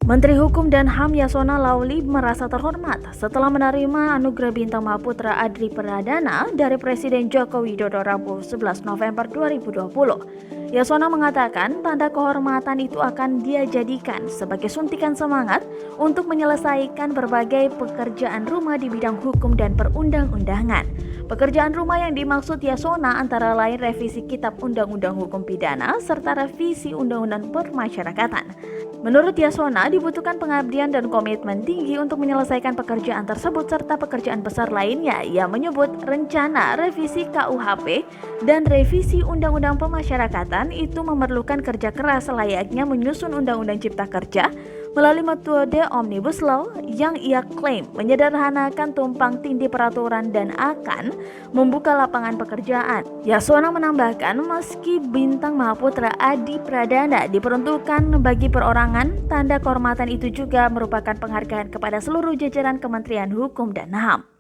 Menteri Hukum dan HAM Yasona Lauli merasa terhormat setelah menerima anugerah Bintang Mahaputra Adri Pradana dari Presiden Joko Widodo Rabu 11 November 2020. Yasona mengatakan tanda kehormatan itu akan dia jadikan sebagai suntikan semangat untuk menyelesaikan berbagai pekerjaan rumah di bidang hukum dan perundang-undangan. Pekerjaan rumah yang dimaksud Yasona antara lain revisi Kitab Undang-Undang Hukum Pidana serta revisi Undang-Undang Permasyarakatan. Menurut Yasona, dibutuhkan pengabdian dan komitmen tinggi untuk menyelesaikan pekerjaan tersebut serta pekerjaan besar lainnya. Ia menyebut rencana revisi KUHP dan revisi Undang-Undang Pemasyarakatan itu memerlukan kerja keras layaknya menyusun Undang-Undang Cipta Kerja melalui metode Omnibus Law yang ia klaim menyederhanakan tumpang tindih peraturan dan akan membuka lapangan pekerjaan. Yasona menambahkan meski Bintang Mahaputra Adri Pradana diperuntukkan bagi perorangan, tanda kehormatan itu juga merupakan penghargaan kepada seluruh jajaran Kementerian Hukum dan HAM.